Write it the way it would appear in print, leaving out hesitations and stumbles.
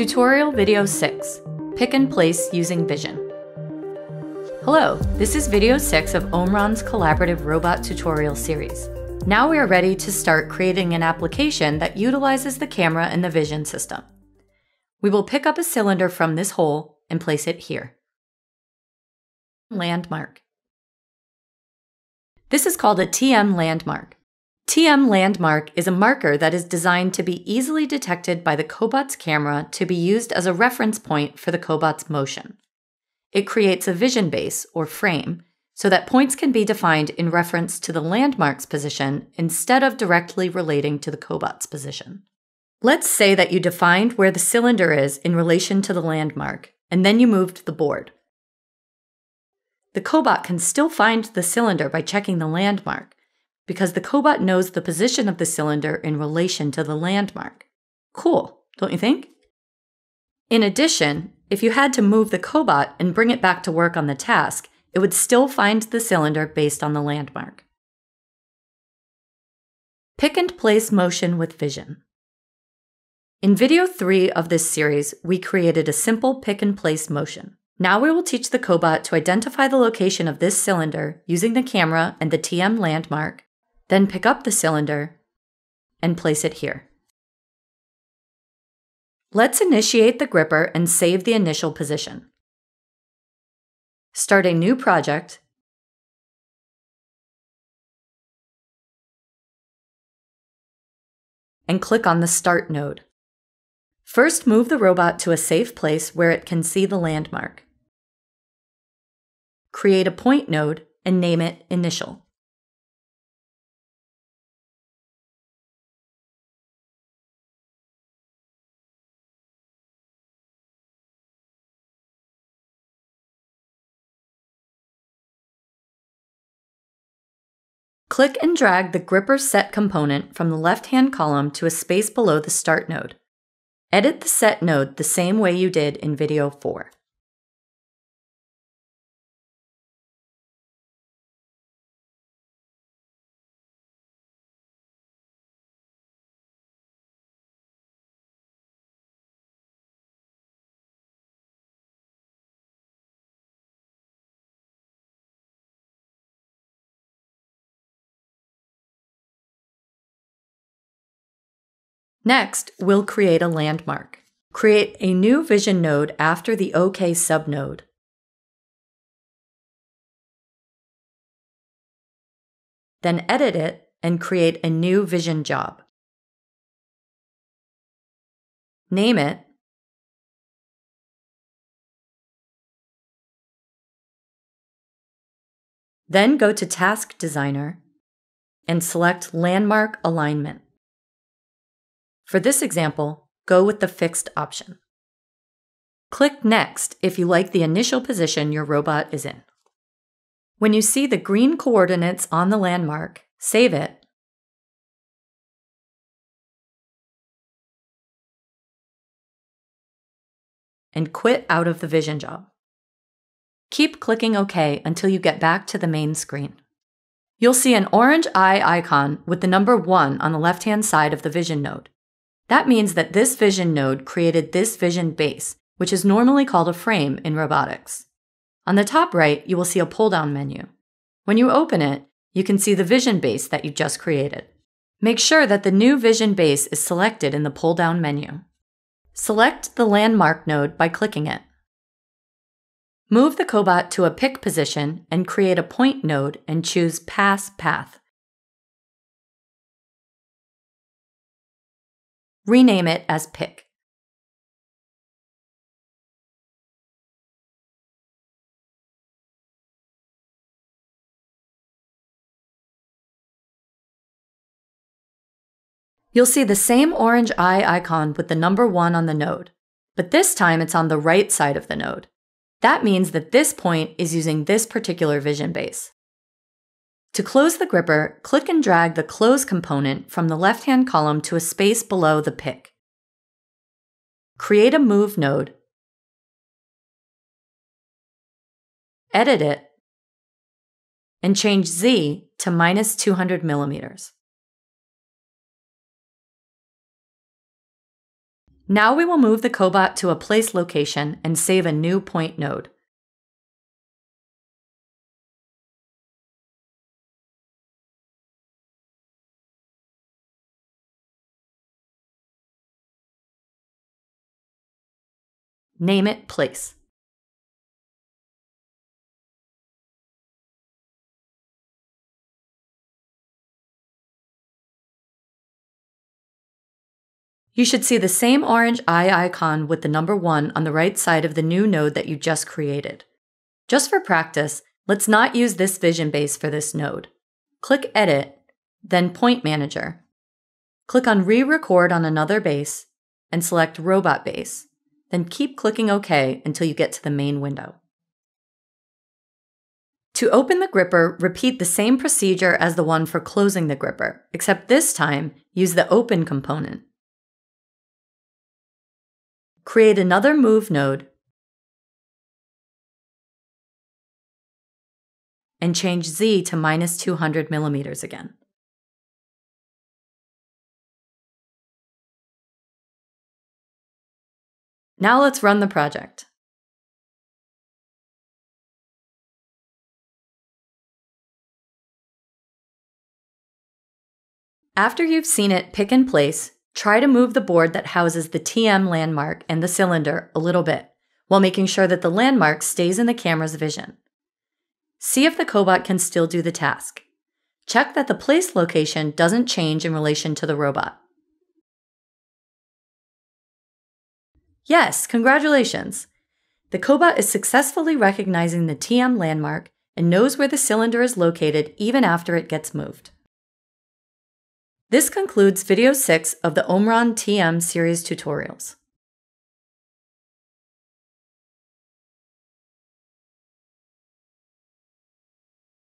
Tutorial Video 6, Pick and Place Using Vision. Hello, this is Video 6 of Omron's collaborative robot tutorial series. Now we are ready to start creating an application that utilizes the camera and the vision system. We will pick up a cylinder from this hole and place it here. Landmark. This is called a TM landmark. TM landmark is a marker that is designed to be easily detected by the Cobot's camera to be used as a reference point for the Cobot's motion. It creates a vision base, or frame, so that points can be defined in reference to the landmark's position instead of directly relating to the Cobot's position. Let's say that you defined where the cylinder is in relation to the landmark, and then you moved the board. The Cobot can still find the cylinder by checking the landmark, because the Cobot knows the position of the cylinder in relation to the landmark. Cool, don't you think? In addition, if you had to move the Cobot and bring it back to work on the task, it would still find the cylinder based on the landmark. Pick and place motion with vision. In video 3 of this series, we created a simple pick and place motion. Now we will teach the Cobot to identify the location of this cylinder using the camera and the TM landmark, then pick up the cylinder and place it here. Let's initiate the gripper and save the initial position. Start a new project and click on the Start node. First, move the robot to a safe place where it can see the landmark. Create a point node and name it Initial. Click and drag the gripper set component from the left-hand column to a space below the Start node. Edit the Set node the same way you did in video 4. Next, we'll create a landmark. Create a new vision node after the OK subnode. Then edit it and create a new vision job. Name it Then go to Task Designer and select Landmark Alignment. For this example, go with the Fixed option. Click Next if you like the initial position your robot is in. When you see the green coordinates on the landmark, save it and quit out of the vision job. Keep clicking OK until you get back to the main screen. You'll see an orange eye icon with the number 1 on the left-hand side of the vision node. That means that this vision node created this vision base, which is normally called a frame in robotics. On the top right, you will see a pull-down menu. When you open it, you can see the vision base that you just created. Make sure that the new vision base is selected in the pull-down menu. Select the landmark node by clicking it. Move the Cobot to a pick position and create a point node and choose Pass Path. Rename it as Pick. You'll see the same orange eye icon with the number 1 on the node, but this time it's on the right side of the node. That means that this point is using this particular vision base. To close the gripper, click and drag the Close component from the left-hand column to a space below the Pick. Create a Move node, edit it, and change Z to -200 millimeters. Now we will move the Cobot to a place location and save a new point node. Name it Place. You should see the same orange eye icon with the number 1 on the right side of the new node that you just created. Just for practice, let's not use this vision base for this node. Click Edit, then Point Manager. Click on Re-record on another base, and select Robot Base. Then keep clicking OK until you get to the main window. To open the gripper, repeat the same procedure as the one for closing the gripper, except this time, use the Open component. Create another Move node and change Z to -200 mm again. Now let's run the project. After you've seen it pick and place, try to move the board that houses the TM landmark and the cylinder a little bit, while making sure that the landmark stays in the camera's vision. See if the Cobot can still do the task. Check that the place location doesn't change in relation to the robot. Yes, congratulations! The Cobot is successfully recognizing the TM landmark and knows where the cylinder is located even after it gets moved. This concludes video 6 of the Omron TM series tutorials.